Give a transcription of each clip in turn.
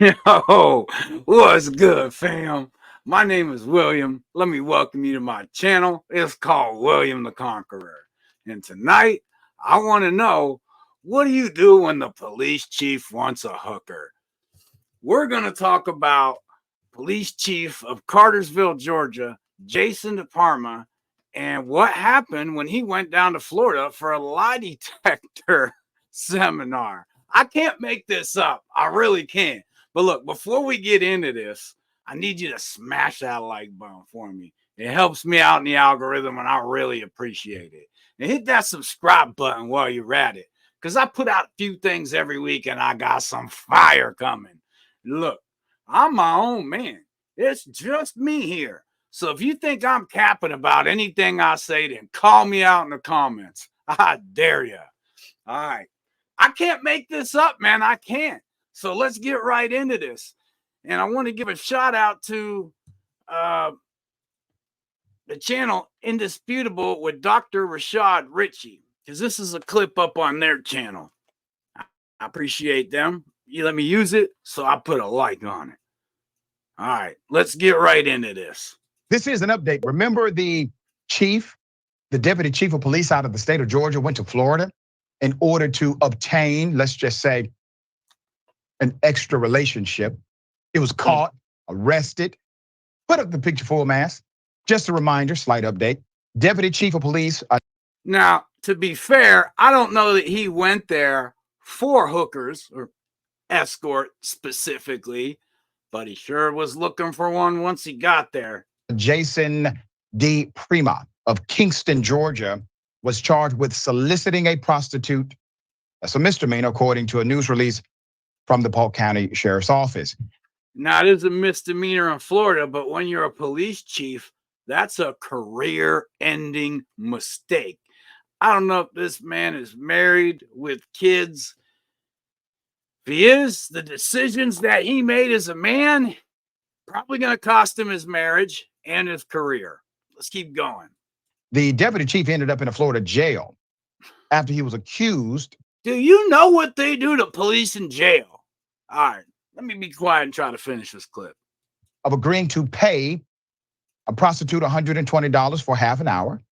Yo, what's good, fam? My name is William. Let me welcome you to my channel. It's called William the Conqueror. And tonight, I want to know, what do you do when the police chief wants a hooker? We're going to talk about police chief of Cartersville, Georgia, Jason DiPrima, and what happened when he went down to Florida for a lie detector seminar. I can't make this up. I really can't. But look, before we get into this, I need you to smash that like button for me. It helps me out in the algorithm, and I really appreciate it. And hit that subscribe button while you're at it, because I put out a few things every week, and I got some fire coming. Look, I'm my own man. It's just me here. So if you think I'm capping about anything I say, then call me out in the comments. I dare you. All right. I can't make this up, man. I can't. So let's get right into this. And I want to give a shout out to the channel Indisputable with Dr. Rashad Richey, because this is a clip up on their channel. I appreciate them. You let me use it, so I put a like on it. All right, let's get right into this. This is an update. Remember the deputy chief of police out of the state of Georgia went to Florida in order to obtain, let's just say, an extra relationship. He was caught, arrested, put up the picture full mask. Just a reminder, slight update. Deputy chief of police. Now, to be fair, I don't know that he went there for hookers or escort specifically, but he sure was looking for one once he got there. Jason DiPrima of Kingston, Georgia, was charged with soliciting a prostitute. That's a misdemeanor, according to a news release from the Polk County Sheriff's Office. Now, it is a misdemeanor in Florida, but when you're a police chief, that's a career-ending mistake. I don't know if this man is married with kids. If he is, the decisions that he made as a man probably going to cost him his marriage and his career. Let's keep going. The deputy chief ended up in a Florida jail after he was accused. Do you know what they do to police in jail? All right, let me be quiet and try to finish this clip. Of agreeing to pay a prostitute $120 for half an hour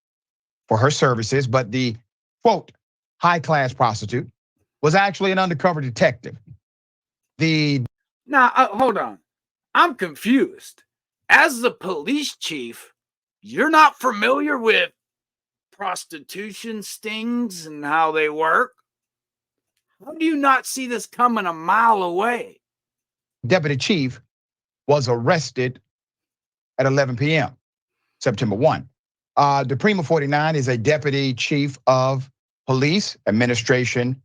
for her services, but the, quote, high-class prostitute was actually an undercover detective. Now, hold on. I'm confused. As the police chief, you're not familiar with prostitution stings and how they work? How do you not see this coming a mile away? Deputy chief was arrested at 11 p.m., September 1. DiPrima 49 is a deputy chief of police administration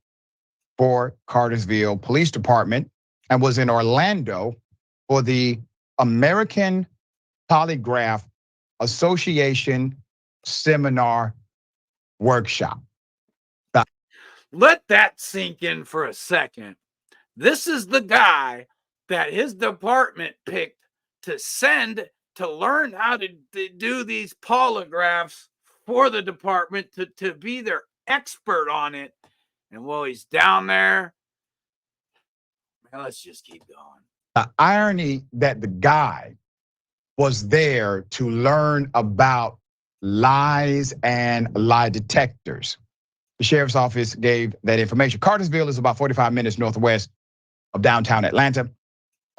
for Cartersville Police Department and was in Orlando for the American Polygraph Association seminar workshop. Let that sink in for a second. This is the guy that his department picked to send to learn how to do these polygraphs for the department, to be their expert on it. And while he's down there, man, let's just keep going. The irony that the guy was there to learn about lies and lie detectors. The sheriff's office gave that information. Cartersville is about 45 minutes northwest of downtown Atlanta.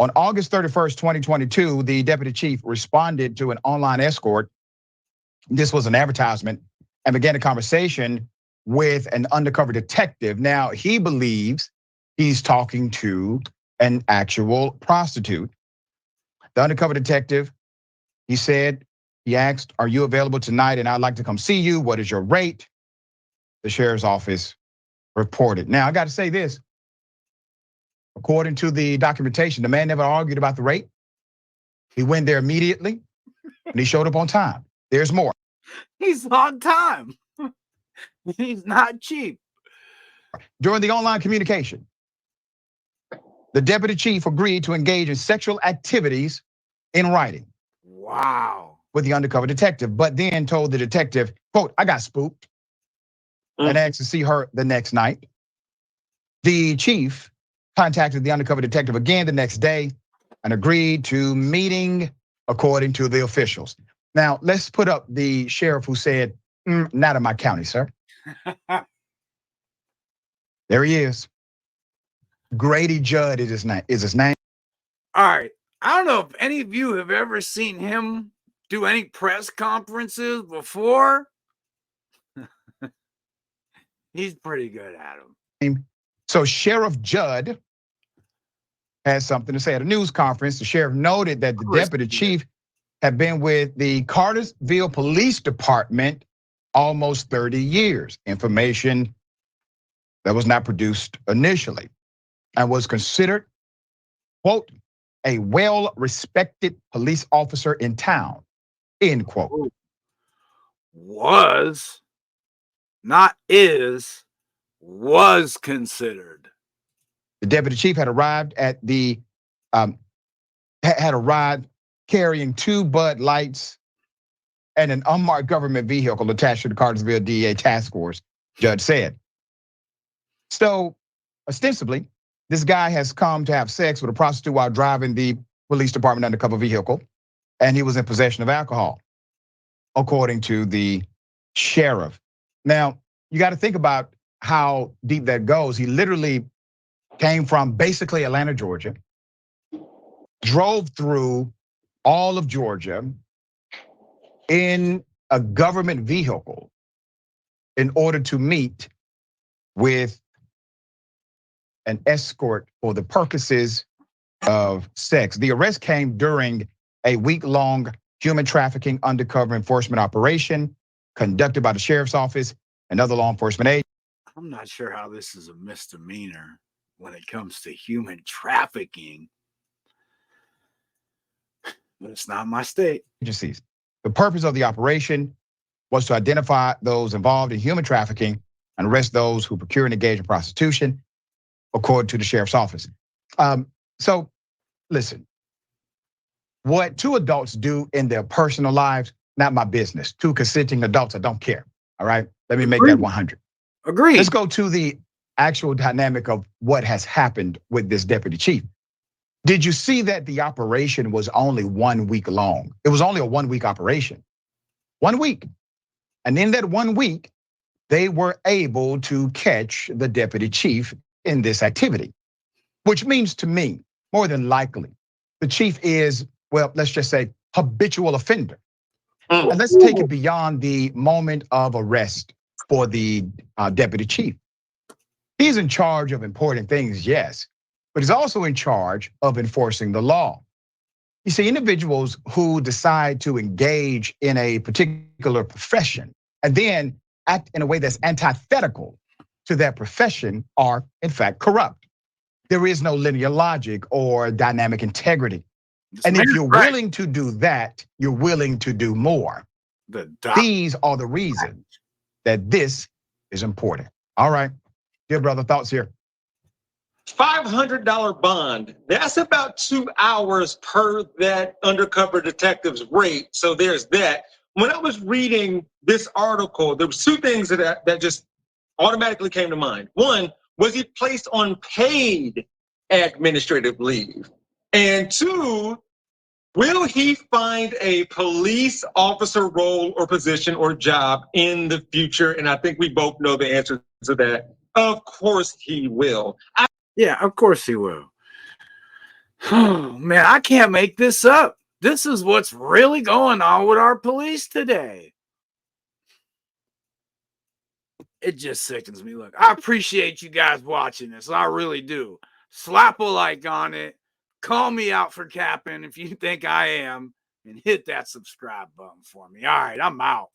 On August 31st, 2022, the deputy chief responded to an online escort. This was an advertisement, and began a conversation with an undercover detective. Now, he believes he's talking to an actual prostitute. The undercover detective, he asked, "Are you available tonight? And I'd like to come see you. What is your rate?" The sheriff's office reported. Now, I got to say this. According to the documentation, the man never argued about the rate. He went there immediately, and he showed up on time. There's more. He's on time. He's not cheap. During the online communication, the deputy chief agreed to engage in sexual activities in writing. Wow. With the undercover detective, but then told the detective, quote, "I got spooked," and asked to see her the next night. The chief contacted the undercover detective again the next day and agreed to meeting according to the officials. Now, let's put up the sheriff who said, not in my county, sir. There he is. Grady Judd is his name. All right. I don't know if any of you have ever seen him do any press conferences before. He's pretty good at them. So Sheriff Judd has something to say at a news conference. The sheriff noted that the deputy chief had been with the Cartersville Police Department almost 30 years. Information that was not produced initially and was considered, quote, a well-respected police officer in town, end quote. Was, not is, was considered. The deputy chief had arrived at the, had arrived carrying 2 Bud Lights and an unmarked government vehicle attached to the Cartersville DA task force, Judge said. So, ostensibly, this guy has come to have sex with a prostitute while driving the police department undercover vehicle, and he was in possession of alcohol, according to the sheriff. Now, you got to think about how deep that goes. He literally came from basically Atlanta, Georgia, drove through all of Georgia in a government vehicle in order to meet with an escort for the purposes of sex. The arrest came during a week-long human trafficking undercover enforcement operation conducted by the sheriff's office and other law enforcement agents. I'm not sure how this is a misdemeanor when it comes to human trafficking, but it's not my state. Agencies. The purpose of the operation was to identify those involved in human trafficking and arrest those who procure and engage in prostitution, according to the sheriff's office. So, listen, what 2 adults do in their personal lives, not my business. 2 consenting adults, I don't care, all right? Let me make that 100. Agreed. Let's go to the actual dynamic of what has happened with this deputy chief. Did you see that the operation was only 1 week long? It was only a 1-week operation. 1 week. And in that 1 week, they were able to catch the deputy chief in this activity, which means to me, more than likely, the chief is, well, let's just say habitual offender. And let's take it beyond the moment of arrest for the deputy chief. He's in charge of important things, yes, but he's also in charge of enforcing the law. You see, individuals who decide to engage in a particular profession and then act in a way that's antithetical to that profession are, in fact, corrupt. There is no linear logic or dynamic integrity. And if you're willing to do that, you're willing to do more. These are the reasons that this is important. All right, dear brother, thoughts here? $500 bond. That's about 2 hours per that undercover detective's rate. So there's that. When I was reading this article, there was 2 things that just automatically came to mind. One, was he placed on paid administrative leave? And 2, will he find a police officer role or position or job in the future? And I think we both know the answer to that. Of course he will. Yeah, of course he will. Oh, man, I can't make this up. This is what's really going on with our police today. It just sickens me. Look, I appreciate you guys watching this. I really do. Slap a like on it. Call me out for capping if you think I am. And hit that subscribe button for me. All right, I'm out.